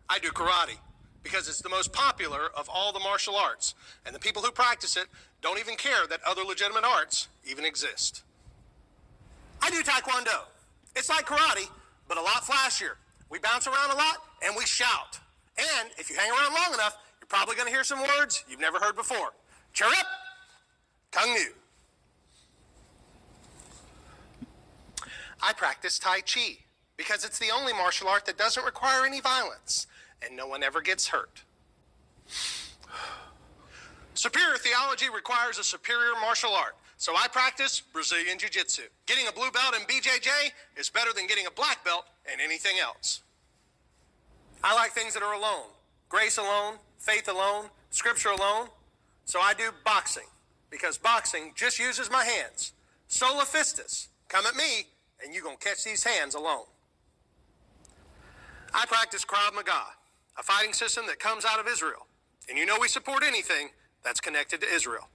I do karate because it's the most popular of all the martial arts, and the people who practice it don't even care that other legitimate arts even exist. I do taekwondo. It's like karate, but a lot flashier. We bounce around a lot and we shout. And if you hang around long enough, you're probably going to hear some words you've never heard before. Cheer up, Kung Nu. I practice Tai Chi because it's the only martial art that doesn't require any violence, and no one ever gets hurt. Superior theology requires a superior martial art, so I practice Brazilian Jiu-Jitsu. Getting a blue belt in BJJ is better than getting a black belt in anything else. I like things that are alone. Grace alone, faith alone, scripture alone. So I do boxing, because boxing just uses my hands. Sola fistus. Come at me, and you're going to catch these hands alone. I practice Krav Maga, a fighting system that comes out of Israel. And you know we support anything that's connected to Israel.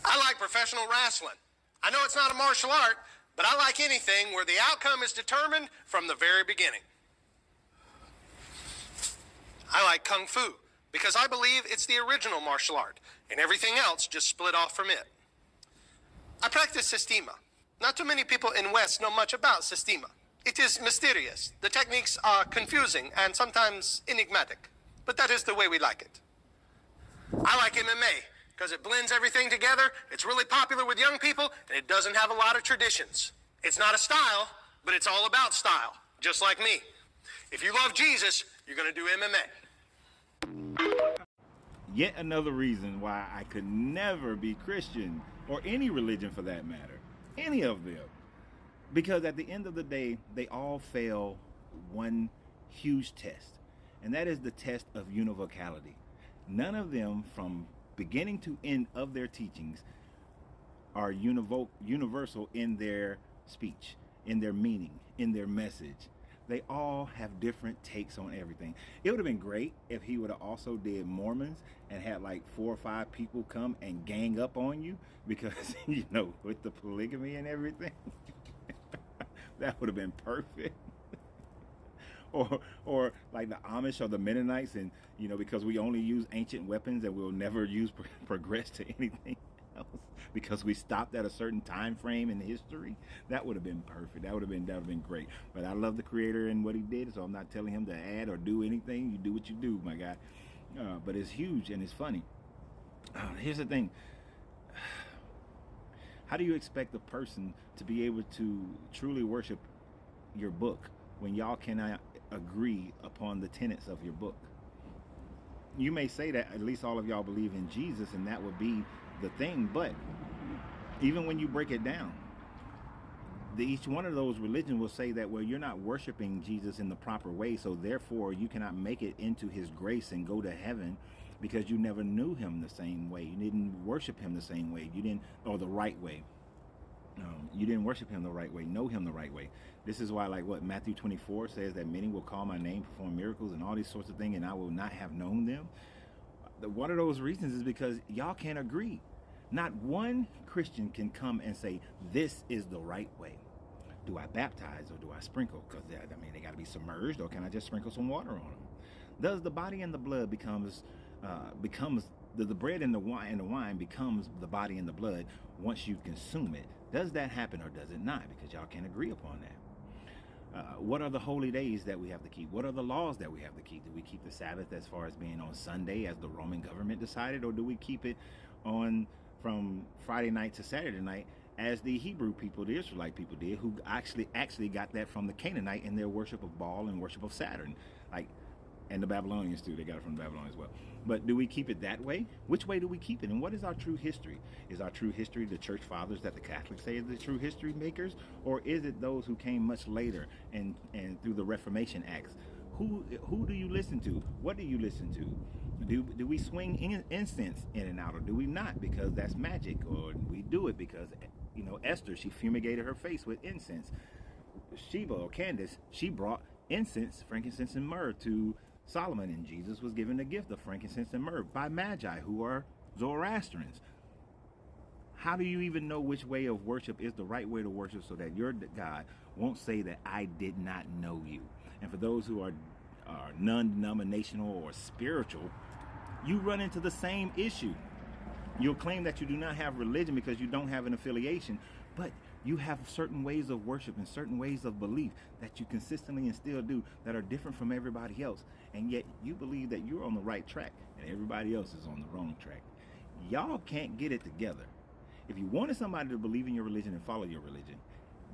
I like professional wrestling. I know it's not a martial art, but I like anything where the outcome is determined from the very beginning. I like Kung Fu because I believe it's the original martial art, and everything else just split off from it. I practice Sistema. Not too many people in West know much about Sistema. It is mysterious. The techniques are confusing and sometimes enigmatic, but that is the way we like it. I like MMA because it blends everything together. It's really popular with young people, and it doesn't have a lot of traditions. It's not a style, but it's all about style, just like me. If you love Jesus, you're going to do MMA. Yet another reason why I could never be Christian, or any religion for that matter, any of them. Because at the end of the day, they all fail one huge test, and that is the test of univocality. None of them, from beginning to end of their teachings, are universal in their speech, in their meaning, in their message. They all have different takes on everything. It would have been great if he would have also did Mormons and had like 4 or 5 people come and gang up on you because, you know, with the polygamy and everything. That would have been perfect. Or like the Amish or the Mennonites, and you know, because we only use ancient weapons and we'll never progress to anything else because we stopped at a certain time frame in history. That would have been perfect. That would have been great. But I love the Creator and what He did, so I'm not telling Him to add or do anything. You do what you do, my guy. But it's huge and it's funny. Here's the thing. How do you expect a person to be able to truly worship your book when y'all cannot agree upon the tenets of your book? You may say that at least all of y'all believe in Jesus and that would be the thing, but even when you break it down, each one of those religions will say that, well, you're not worshiping Jesus in the proper way, so therefore you cannot make it into His grace and go to heaven because you never knew Him the same way. You didn't worship Him the same way. You didn't, or the right way. You didn't worship Him the right way, know Him the right way. This is why, like what Matthew 24 says, that many will call my name, perform miracles and all these sorts of things, and I will not have known them. One of those reasons is because y'all can't agree. Not one Christian can come and say, this is the right way. Do I baptize or do I sprinkle? Because I mean, they got to be submerged, or can I just sprinkle some water on them? Does the body and the blood becomes the bread and the wine becomes the body and the blood once you consume it? Does that happen or does it not? Because y'all can't agree upon that. What are the holy days that we have to keep? What are the laws that we have to keep? Do we keep the Sabbath as far as being on Sunday as the Roman government decided, or do we keep it on from Friday night to Saturday night as the Hebrew people, the Israelite people did, who actually got that from the Canaanite in their worship of Baal and worship of Saturn? And the Babylonians too, they got it from Babylon as well. But do we keep it that way? Which way do we keep it? And what is our true history? Is our true history the church fathers that the Catholics say are the true history makers? Or is it those who came much later and through the Reformation Acts? Who do you listen to? What do you listen to? Do we swing incense in and out, or do we not because that's magic? Or we do it because, you know, Esther, she fumigated her face with incense. Sheba or Candace, she brought incense, frankincense and myrrh to Solomon, and Jesus was given the gift of frankincense and myrrh by Magi, who are Zoroastrians. How do you even know which way of worship is the right way to worship so that your God won't say that I did not know you? And for those who are non-denominational or spiritual, you run into the same issue. You'll claim that you do not have religion because you don't have an affiliation, but you have certain ways of worship and certain ways of belief that you consistently and still do that are different from everybody else. And yet you believe that you're on the right track and everybody else is on the wrong track. Y'all can't get it together. If you wanted somebody to believe in your religion and follow your religion,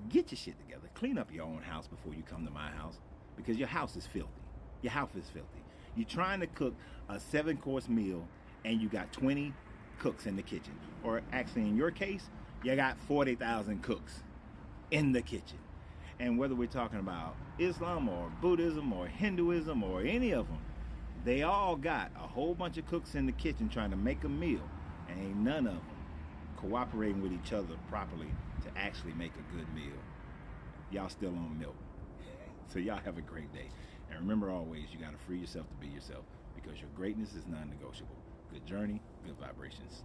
get your shit together. Clean up your own house before you come to my house, because your house is filthy. Your house is filthy. You're trying to cook a 7-course meal and you got 20 cooks in the kitchen. Or actually, in your case, you got 40,000 cooks in the kitchen. And whether we're talking about Islam or Buddhism or Hinduism or any of them, they all got a whole bunch of cooks in the kitchen trying to make a meal, and ain't none of them cooperating with each other properly to actually make a good meal. Y'all still on milk. So y'all have a great day. And remember always, you got to free yourself to be yourself, because your greatness is non-negotiable. Good journey, good vibrations.